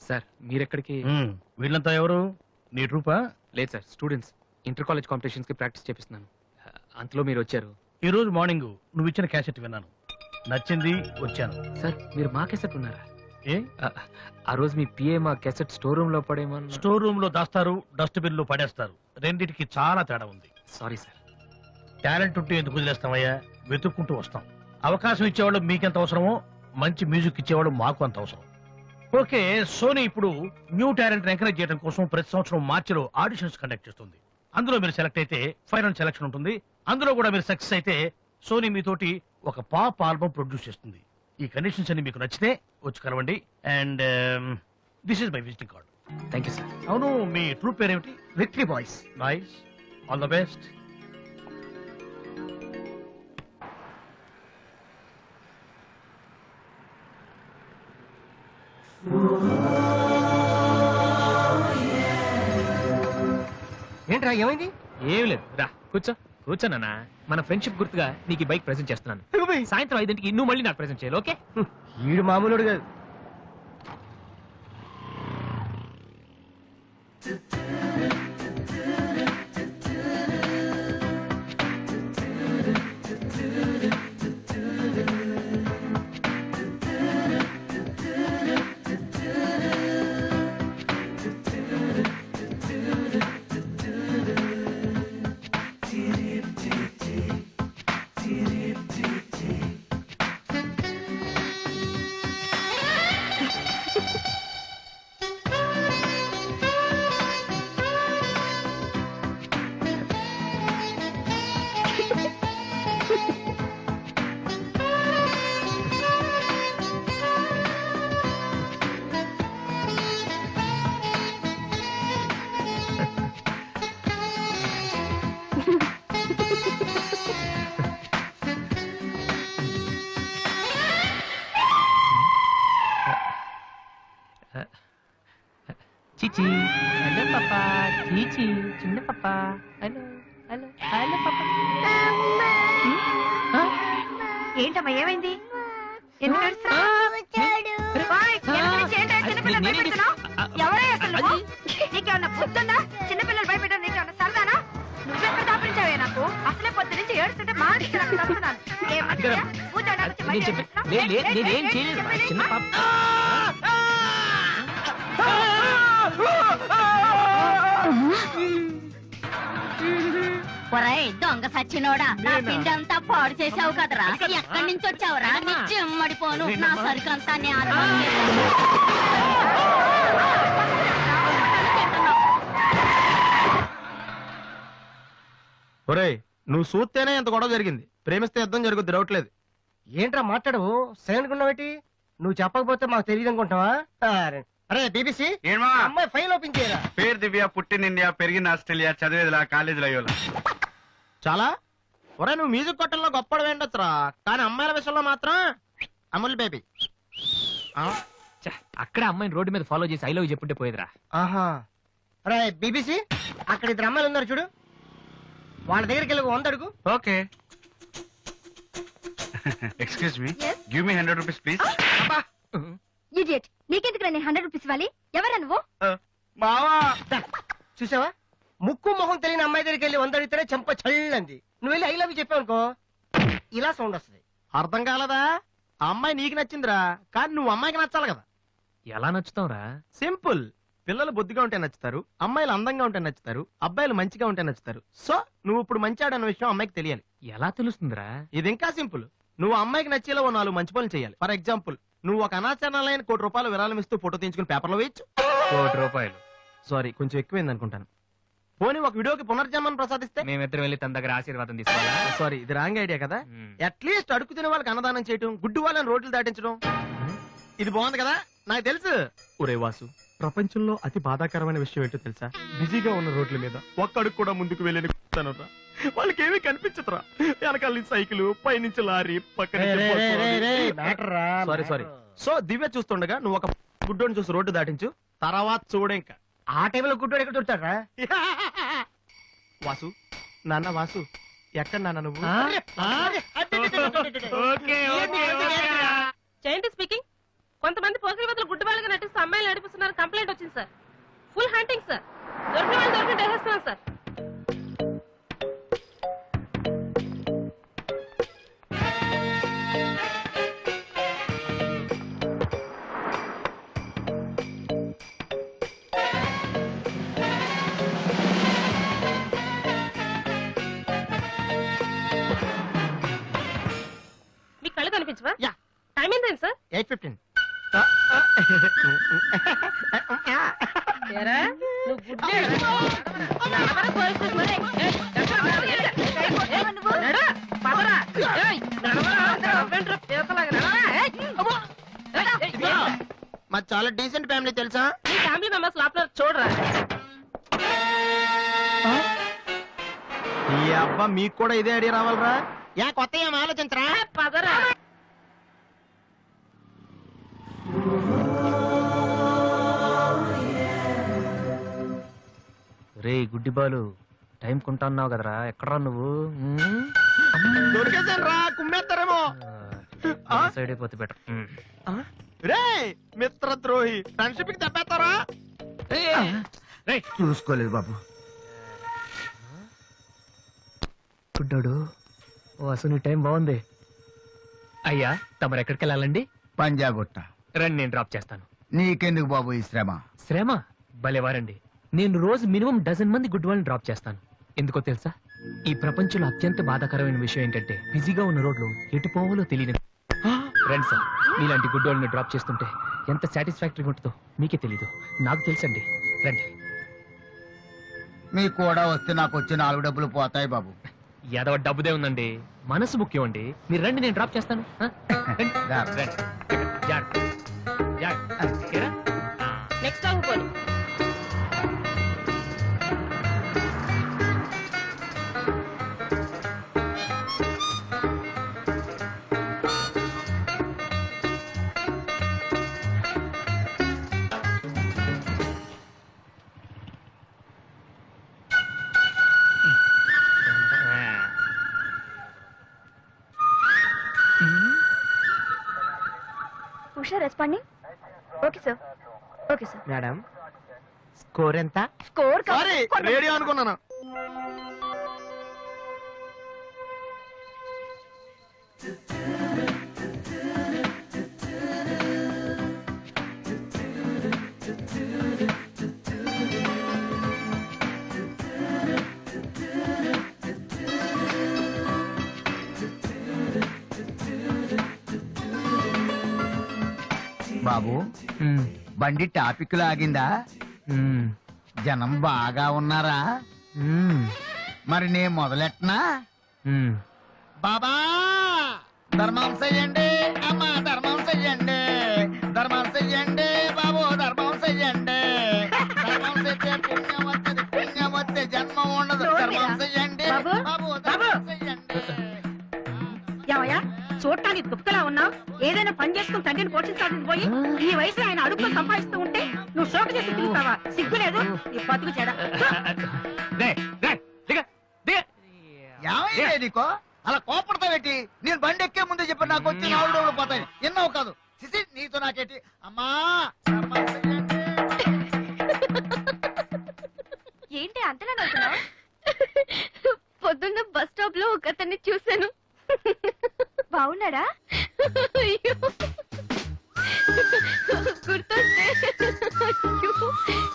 Sir మీరెక్కడికి? వీళ్ళంతా ఎవరు? నీ ట్రూపా? లేదు sir, students. Inter college competitions కి ప్రాక్టీస్ చేపిస్తున్నాను. అంతలో మీరు వచ్చారు. ఈ రోజు మార్నింగ్ నువ్వు ఇచ్చిన క్యాసెట్ విన్నాను, నచ్చింది, వచ్చాను. సార్ మీరు మా క్యాసెట్ ఉన్నారా? ఏ ఆ రోజు మీ పిఏ మా క్యాసెట్ స్టోర్ రూమ్ లో పడేమని. స్టోర్ రూమ్ లో దాస్తారు, డస్ట్బిన్ లో పడేస్తారు. రెండింటికి చాలా తేడా ఉంది. Sorry sir. టాలెంట్ ఉంటే ఎందుకు వదిలేస్తామయ్యా? వెతుక్కుంటూ వస్తాం. అవకాశం ఇచ్చేవాళ్ళు మీకెంత అవసరమో మంచి మ్యూజిక్ ఇచ్చేవాళ్ళు మాకు అంత అవసరం. ఓకే, సోనీ ఇప్పుడు న్యూ టాలెంట్ ఎంకరేజ్ చేయడం కోసం ప్రతి సంవత్సరం మార్చిలో ఆడిషన్స్ కండక్ట్ చేస్తుంది. అందులో మీరు సెలెక్ట్ అయితే ఫైనల్ సెలక్షన్ ఉంటుంది. అందులో కూడా మీరు సక్సెస్ అయితే సోనీ మీతోటి ఒక పాప్ ఆల్బమ్ ప్రొడ్యూస్ చేస్తుంది. ఈ కండిషన్స్ అన్ని మీకు నచ్చితే వచ్చి కలవండి. And this is my visiting card. Thank you sir. అవును, మీ ట్రూప్ పేరేమిటి? Victory boys. Nice, all the best. ఏంట్రా ఏమైంది? ఏం లేదు, రా కూర్చో. కూర్చోనా? మన ఫ్రెండ్షిప్ గుర్తుగా నీకు ఈ బైక్ ప్రెజెంట్ చేస్తున్నాను. సాయంత్రం 5ంటికి నువ్వు మళ్ళీ నాకు ప్రెజెంట్ చేయాలి, ఓకే? వీడు మామూలుడు కాదు. చీచి, హలో పాపా. చీచి, చిన్న పాపా. హలో హలో హలో పాపా. ఏంటమ్మా ఏమైంది? ఎందుకు ఏడుస్తున్నావ్? ఓయ్, ఎందుకు నుంచి ఏంటో చిన్నపిల్లలు భయపెడుతున్నావ్? ఎవరై అసలు నువ్వు? నీకేమన్నా బుద్ధుందా? చిన్నపిల్లలు భయపెట్టడం నీకేమన్నా సరదానా? నువ్వెక్కడ దాపించావే నాకు? అసలే పొద్దు నుంచి ఏడుస్తుంటే మా వస్తున్నాను. నేనేం చేయలేదు, చిన్న పాప. ఒరేయ్ దొంగ సచ్చినోడా, నా పిండి అంతా పాడు చేసావు కదరా. ఎక్కడి నుంచి వచ్చావురా? నీ చెమ్మడిపోను. నా సరుకు అంతా ఒరేయ్, నువ్వు చూస్తేనే ఎంత గొడవ జరిగింది. ప్రేమిస్తే యుద్ధం జరుగుద్ది, డౌట్లేదు. ఏంట్రా మాట్లాడవు? సైలెంట్ ఉన్నావేటి? నువ్వు చెప్పకపోతే మాకు తెలియదు అనుకుంటావా? అరే బీబీసీ, అమ్మాయి ఫైల్ ఓపెన్ చేయరా. పేరు దివ్య, పుట్టిన ఇండియా, పెరిగిన ఆస్ట్రేలియా, చదివేదిలా కాలేజీలో అయ్యోలా. చాలా ఒరే, నువ్వు మ్యూజిక్ కొట్టంలో గొప్పడు వేండొచ్చురా, కానీ అమ్మాయిల విషయంలో మాత్రం అమూల్ బేబీ. అక్కడే అమ్మాయిని రోడ్డు మీద ఫాలో చేసి ఐ లవ్ చెప్పుంటే పోయేదిరా. ఆహా. అరే బీబీసీ, అక్కడ ఇద్దరు అమ్మాయిలు ఉన్నారు చూడు, వాళ్ళ దగ్గరికి వెళ్ళి 100 అడుగు. Okay. Excuse me, give me 100 rupees please. Idiot, నీకెందుకు నేను 100 రూపీస్ ఇవ్వాలి? ఎవరా నువ్వు? మావా, చూసావా, ముక్కు మొహం తెలియని అమ్మాయి దగ్గరికి వెళ్ళి 100 అడిగితేనే చెంప చల్లంది. నువ్వు వెళ్ళి ఐ లవ్ యూ చెప్పావు అనుకో, ఇలా సౌండ్ వస్తుంది. అర్థం కాలదా? ఆ అమ్మాయి నీకు నచ్చిందిరా, కానీ నువ్వు అమ్మాయికి నచ్చాలి కదా. ఎలా నచ్చుతావురా? సింపుల్. పిల్లలు బొద్దుగా ఉంటే నచ్చుతారు, అమ్మాయిలు అందంగా ఉంటే నచ్చుతారు, అబ్బాయిలు మంచిగా ఉంటే నచ్చుతారు. సో నువ్వు ఇప్పుడు మంచివాడు అన్న విషయం అమ్మాయికి తెలియాలి. ఎలా తెలుస్తుందిరా? ఇది ఇంకా సింపుల్. నువ్వు అమ్మాయికి నచ్చేలా 4 మంచి పనులు చేయాలి. ఫర్ ఎగ్జాంపుల్, నువ్వు ఒక అనాచరణలైన ₹1,00,00,000 విరాళం ఇస్తూ ఫోటో తీయించుకుని పేపర్లో వేయచ్చు. ₹1,00,00,000? సారీ, కొంచెం ఎక్కువైంది అనుకుంటాను. పోనీ ఒక వీడియోకి పునర్జన్మను ప్రసాదిస్తే మేమిద్దరం వెళ్ళి తన దగ్గర ఆశీర్వాదం తీసుకోవాలా? సారీ, ఇది రాంగ్ ఐడియా కదా. అట్లీస్ట్ అడుగు తినే వాళ్ళకి అన్నదానం చేయటం, గుడ్డు వాళ్ళని రోడ్లు దాటించడం, ఇది బాగుంది కదా. నాకు తెలుసు. ఒరే వాసు, ప్రపంచంలో అతి బాధాకరమైన విషయం ఏంటో తెలుసా? బిజీగా ఉన్న రోడ్ల మీద ఒక్క అడుగు కూడా ముందుకు వెళ్ళని వాళ్ళకి ఏమీ కనిపించదురా. వెనకాల సైకిల్, పైనుంచి లారీ, పక్కన సారీ. సో దివ్య చూస్తుండగా నువ్వు ఒక గుడ్డోని చూసి రోడ్డు దాటించు, తర్వాత చూడ. ఇంకా ఆ టైంలో గుడ్డోడు ఎక్కడ దొరుకుతాడా? వాసు, నాన్న వాసు, ఎక్కడ నాన్న నువ్వు? జయంతి స్పీకింగ్. కొంతమంది పోకిరి వదలు గుడ్డు వాళ్ళగా నటిస్తూ అమ్మాయిలు నడిపిస్తున్నారు కంప్లైంట్ వచ్చింది సార్. Full hunting sir. దొరికిన వాళ్ళు దొరికిన వేసేస్తున్నాం సార్. మీ కళ్ళు కనిపించవా? యా. టైం ఏంటండి సార్? 8:15. ఏరా, నువ్వు గుడ్డేరా? నడవరా పోలీస్ స్టేషన్ మరి? నడు, పదరా. ఏయ్, నడవరా, అవ్వేంట్రా పీతలాగా నడవరా. ఏయ్, అమ్మో. మాది చాలా డీసెంట్ ఫ్యామిలీ తెలుసా? నీ ఫ్యామిలీ మెంబర్స్ లోపల చూడరా. ఈ అబ్బా మీకు కూడా ఇదే ఐడియా రావాలరా? యా కొత్త ఏం ఆలోచించరా? పదరా. రే గుడ్డి బాలు, టైం కొంటా అన్నావు కదరా, ఎక్కడరా నువ్వు? దొరికేసాను రా, కుమ్మేస్తారేమో. సైడ్ అయిపోతే బెటర్. రే మిత్ర ద్రోహి, ఫ్రెండ్షిప్ కి తప్పేస్తారా? చూసుకోలేదు బాబు. గుడ్డాడు, ఓ అసలు నీ టైం బాగుంది. అయ్యా, తమరు ఎక్కడికి వెళ్ళాలండి? పంజాగుట్ట. రండి, నేను డ్రాప్ చేస్తాను. నీకెందుకు బాబు ఈ శ్రమ? శ్రమ భలేవారండి. నేను రోజు మినిమం డజన్ మంది గుడ్ వాళ్ళని డ్రాప్ చేస్తాను. ఎందుకో తెలుసా? ఈ ప్రపంచంలో అత్యంత బాధాకరమైన విషయం ఏంటంటే బిజీగా ఉన్న రోడ్లు ఎటు పోవాలో తెలియదు. రండి సార్, మీలాంటి గుడ్ వాళ్ళని డ్రాప్ చేస్తుంటే ఎంత సాటిస్ఫాక్టరీగా ఉంటుందో మీకే తెలీదు, నాకు తెలుసండి. రండి. మీకు కూడా వస్తే నాకు వచ్చే 4 డబ్బులు పోతాయి బాబు. ఏదో డబ్బుదే ఉందండి, మనసు ముఖ్యం అండి. మీరు రండి, నేను డ్రాప్ చేస్తాను. రండి. రండి. జాగ్రత్త. జాగ్రత్త. ఓకేనా? నెక్స్ట్ టైం పోనీ. Usha responding. Okay sir. Okay sir. Madam score ఎంత? స్కోర్ సారీ, రేడియో అనుకున్నాను. బాబు, బండి టాపిక్ లాగిందా? జనం బాగా ఉన్నారా? మరి నేను మొదలెట్టనా? బాబా ధర్మం చెయ్యండి, అమ్మా ధర్మం చెయ్యండి, ధర్మం చెయ్యండి బాబు, ధర్మం చెయ్యండి. ధర్మం చేస్తే పుణ్యం వస్తుంది, పుణ్యం వస్తే జన్మ ఉండదు. ధర్మం చెయ్యండి బాబు, ధర్మం చెయ్యండి. ఏమయ్యా, చూడటానికి దుఃఖలా ఉన్నావు. ఏదైనా పని చేసుకుని తండ్రిని పోషించాల్సింది పోయి ఈ వయసులో ఆయన అడుగులు సంపాదిస్తూ ఉంటే నువ్వు షోకు చేసి తిరుగుతావా? సిగ్గులేదు నీ బతుకు చెడ. ఏమైంది నీకో అలా కోపడతావేటి? నేను బండి ఎక్కే ముందే చెప్పి నాకు వచ్చి 4 డబ్బులు పోతాయి. ఎన్నో కాదు సిసి, నీతో నాకేటి? అమ్మా ధర్మం చెయ్యండి. ఏంటి అంతలా నవ్వుతున్నావు? పొద్దున్న బస్ స్టాప్ లో ఒక అతన్ని చూశాను. బాగున్నాడా?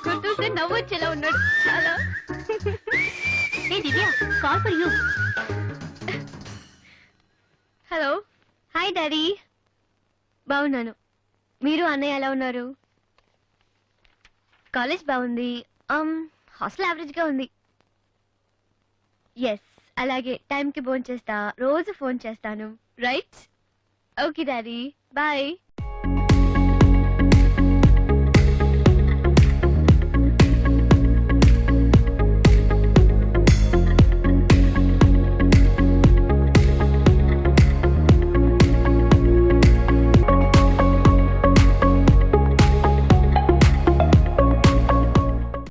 గుర్తొస్తే నవ్వొచ్చేలా ఉన్నాడు చాలా. Divya, call for you. Hello. Hi daddy. బాగున్నాను. మీరు అన్నయ్య ఎలా ఉన్నారు? కాలేజ్ బాగుంది. హాస్టల్ యావరేజ్ గా ఉంది. ఎస్, అలాగే టైంకి ఫోన్ చేస్తా, రోజు ఫోన్ చేస్తాను. రైట్? Okay daddy, bye.